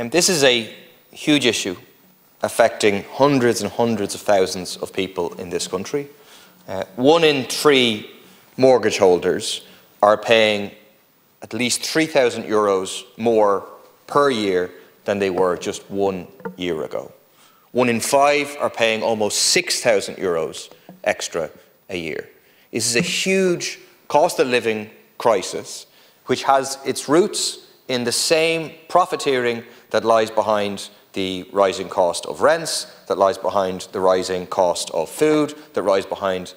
This is a huge issue affecting hundreds and hundreds of thousands of people in this country. 1 in 3 mortgage holders are paying at least €3,000 more per year than they were just 1 year ago. 1 in 5 are paying almost €6,000 extra a year. This is a huge cost of living crisis which has its roots in the same profiteering that lies behind the rising cost of rents, that lies behind the rising cost of food, that lies behind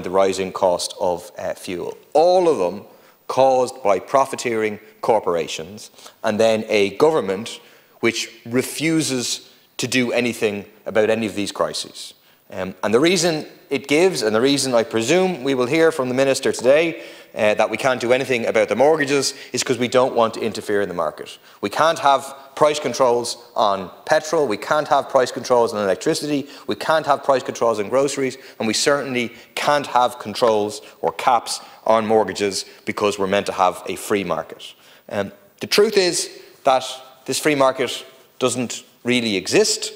the rising cost of fuel. All of them caused by profiteering corporations and then a government which refuses to do anything about any of these crises. And the reason it gives, and the reason I presume we will hear from the Minister today that we can't do anything about the mortgages, is because we don't want to interfere in the market. We can't have price controls on petrol, we can't have price controls on electricity, we can't have price controls on groceries, and we certainly can't have controls or caps on mortgages because we're meant to have a free market. The truth is that this free market doesn't really exist.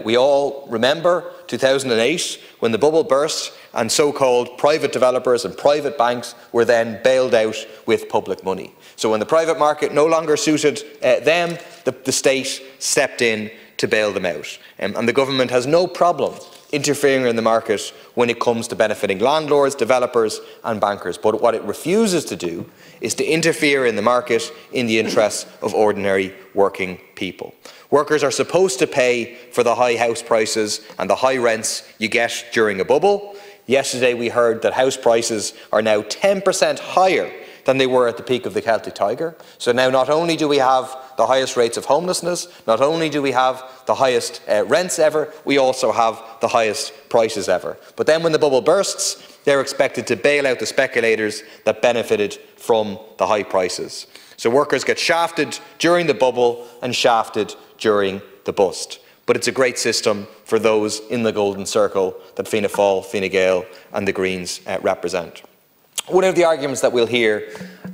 We all remember 2008 when the bubble burst and so-called private developers and private banks were then bailed out with public money. So when the private market no longer suited them, the state stepped in to bail them out. And the government has no problem interfering in the market when it comes to benefiting landlords, developers and bankers. But what it refuses to do is to interfere in the market in the interests of ordinary working people. Workers are supposed to pay for the high house prices and the high rents you get during a bubble. Yesterday we heard that house prices are now 10% higher than they were at the peak of the Celtic Tiger. So now not only do we have the highest rates of homelessness, not only do we have the highest rents ever, we also have the highest prices ever. But then when the bubble bursts, they're expected to bail out the speculators that benefited from the high prices. So workers get shafted during the bubble and shafted during the bust. But it's a great system for those in the golden circle that Fianna Fáil, Fine Gael and the Greens represent. One of the arguments that we'll hear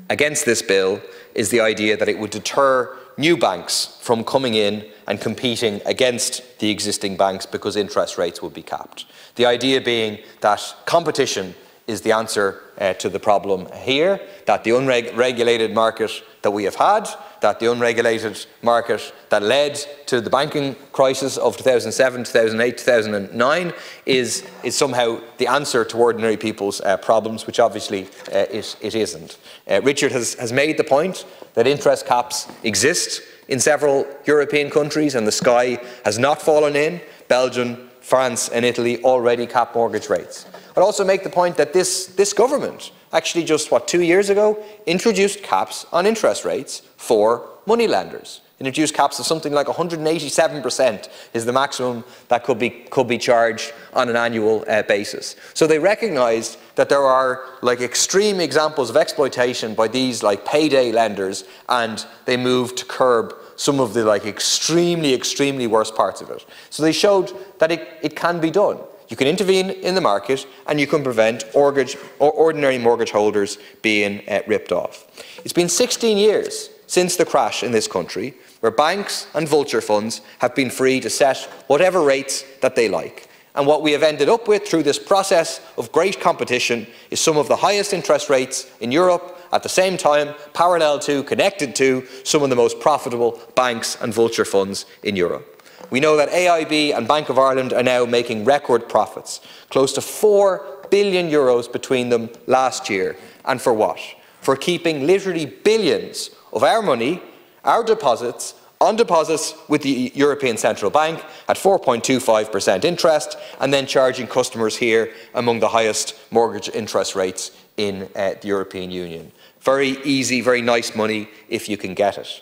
against this bill is the idea that it would deter new banks from coming in and competing against the existing banks because interest rates would be capped. The idea being that competition is the answer to the problem here, that the unregulated market that we have had, that the unregulated market that led to the banking crisis of 2007, 2008, 2009 is somehow the answer to ordinary people's problems, which obviously it isn't. Richard has made the point that interest caps exist in several European countries and the sky has not fallen in. Belgium, France and Italy already cap mortgage rates. I'd also make the point that this government actually just, 2 years ago, introduced caps on interest rates for moneylenders. Introduced caps of something like 187% is the maximum that could be charged on an annual basis. So they recognised that there are extreme examples of exploitation by these payday lenders, and they moved to curb some of the extremely worst parts of it. So they showed that it can be done. You can intervene in the market and you can prevent ordinary mortgage holders being ripped off. It's been 16 years since the crash in this country where banks and vulture funds have been free to set whatever rates that they like. And what we have ended up with through this process of great competition is some of the highest interest rates in Europe, at the same time parallel to, connected to, some of the most profitable banks and vulture funds in Europe. We know that AIB and Bank of Ireland are now making record profits, close to €4 billion between them last year. And for what? For keeping literally billions of our money, our deposits, on deposits with the European Central Bank at 4.25% interest, and then charging customers here among the highest mortgage interest rates in the European Union. Very easy, very nice money if you can get it.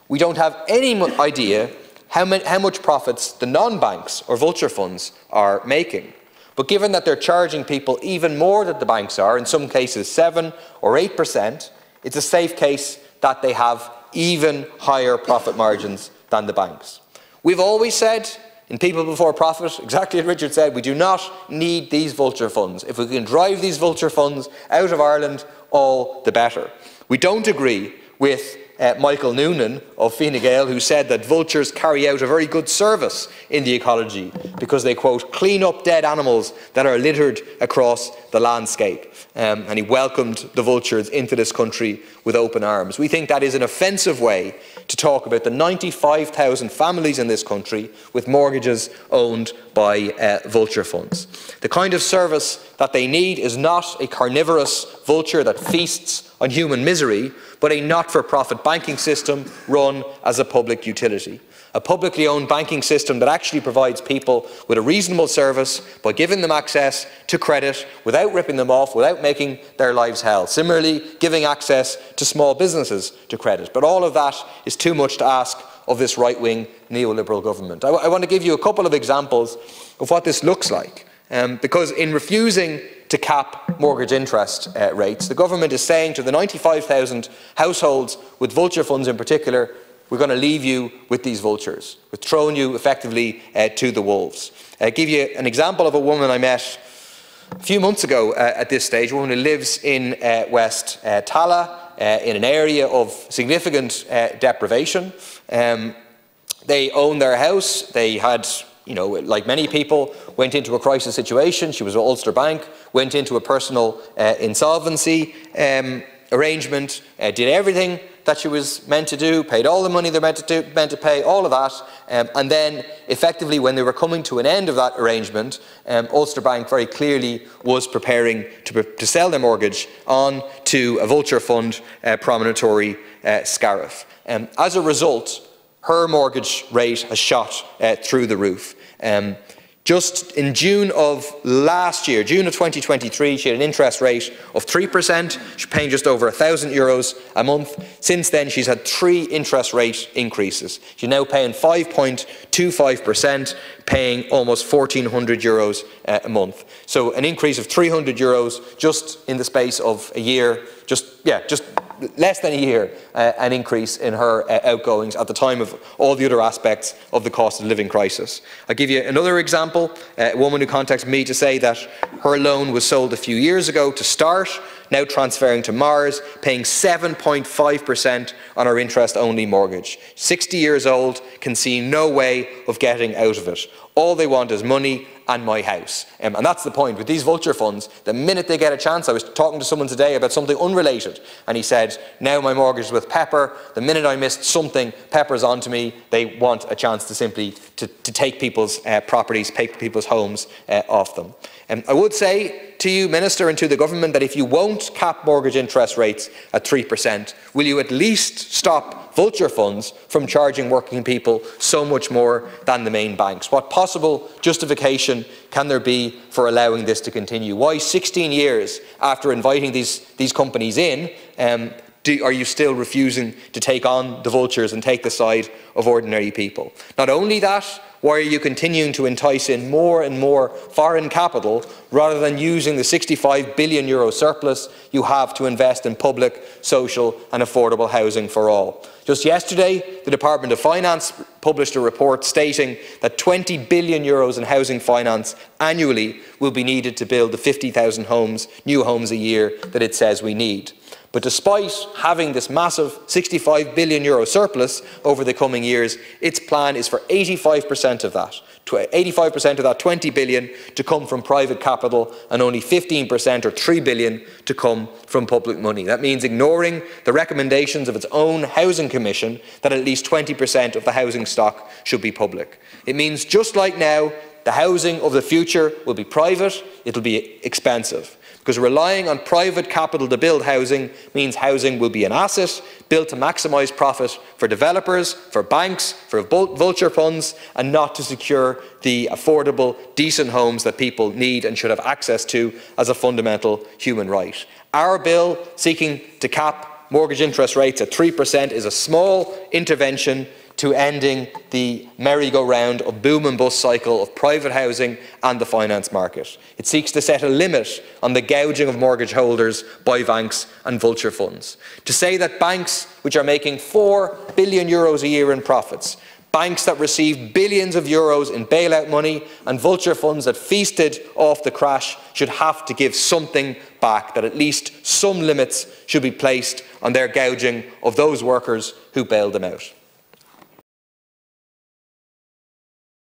We don't have any idea how much profits the non-banks or vulture funds are making. But given that they're charging people even more than the banks are, in some cases 7 or 8%, it's a safe case that they have even higher profit margins than the banks. We've always said in People Before Profit, exactly as Richard said, we do not need these vulture funds. If we can drive these vulture funds out of Ireland, all the better. We don't agree with Michael Noonan of Fine Gael, who said that vultures carry out a very good service in the ecology because they, quote, clean up dead animals that are littered across the landscape. And he welcomed the vultures into this country with open arms. We think that is an offensive way to talk about the 95,000 families in this country with mortgages owned by vulture funds. The kind of service that they need is not a carnivorous vulture that feasts on human misery, but a not-for-profit banking system run as a public utility. A publicly owned banking system that actually provides people with a reasonable service by giving them access to credit without ripping them off, without making their lives hell. Similarly, giving access to small businesses to credit. But all of that is too much to ask of this right-wing neoliberal government. I want to give you a couple of examples of what this looks like. Because in refusing to cap mortgage interest rates, the government is saying to the 95,000 households with vulture funds in particular, we're going to leave you with these vultures. We're throwing you effectively to the wolves. I'll give you an example of a woman I met a few months ago at this stage, a woman who lives in West Tala, in an area of significant deprivation. They own their house. They had, you know, like many people, went into a crisis situation. She was with Ulster Bank, went into a personal insolvency arrangement, did everything that she was meant to do, paid all the money they're meant to pay, all of that, and then effectively when they were coming to an end of that arrangement, Ulster Bank very clearly was preparing to sell their mortgage on to a vulture fund, Promontory Scariff. As a result, her mortgage rate has shot through the roof. Just in June of last year, June of 2023, she had an interest rate of 3%. She's paying just over €1,000 a month. Since then, she's had 3 interest rate increases. She's now paying 5.25%, paying almost €1,400 a month. So an increase of €300 just in the space of a year, just less than a year, an increase in her outgoings at the time of all the other aspects of the cost of living crisis. I'll give you another example. A woman who contacted me to say that her loan was sold a few years ago to Start, now transferring to Mars, paying 7.5% on her interest-only mortgage. 60 years old, can see no way of getting out of it. All they want is money and my house. And that's the point. With these vulture funds, the minute they get a chance, I was talking to someone today about something unrelated, and he said, now my mortgage is with Pepper, the minute I missed something, Pepper's onto me, they want a chance to simply to take people's properties, take people's homes off them. I would say to you, Minister, and to the government that if you won't cap mortgage interest rates at 3%, will you at least stop vulture funds from charging working people so much more than the main banks? What possible justification can there be for allowing this to continue? Why 16 years after inviting these companies in, are you still refusing to take on the vultures and take the side of ordinary people? Not only that, why are you continuing to entice in more and more foreign capital rather than using the €65 billion surplus you have to invest in public, social and affordable housing for all? Just yesterday, the Department of Finance published a report stating that €20 billion in housing finance annually will be needed to build the 50,000 new homes a year that it says we need. But despite having this massive €65 billion surplus over the coming years, its plan is for 85% of that, 85% of that 20 billion to come from private capital and only 15% or 3 billion to come from public money. That means ignoring the recommendations of its own Housing Commission that at least 20% of the housing stock should be public. It means just like now, the housing of the future will be private, it'll be expensive. Because relying on private capital to build housing means housing will be an asset built to maximise profit for developers, for banks, for vulture funds, and not to secure the affordable, decent homes that people need and should have access to as a fundamental human right. Our bill seeking to cap mortgage interest rates at 3% is a small intervention to ending the merry-go-round of boom and bust cycle of private housing and the finance market. It seeks to set a limit on the gouging of mortgage holders by banks and vulture funds. To say that banks, which are making €4 billion a year in profits, Banks that received billions of euros in bailout money and vulture funds that feasted off the crash should have to give something back, that at least some limits should be placed on their gouging of those workers who bailed them out.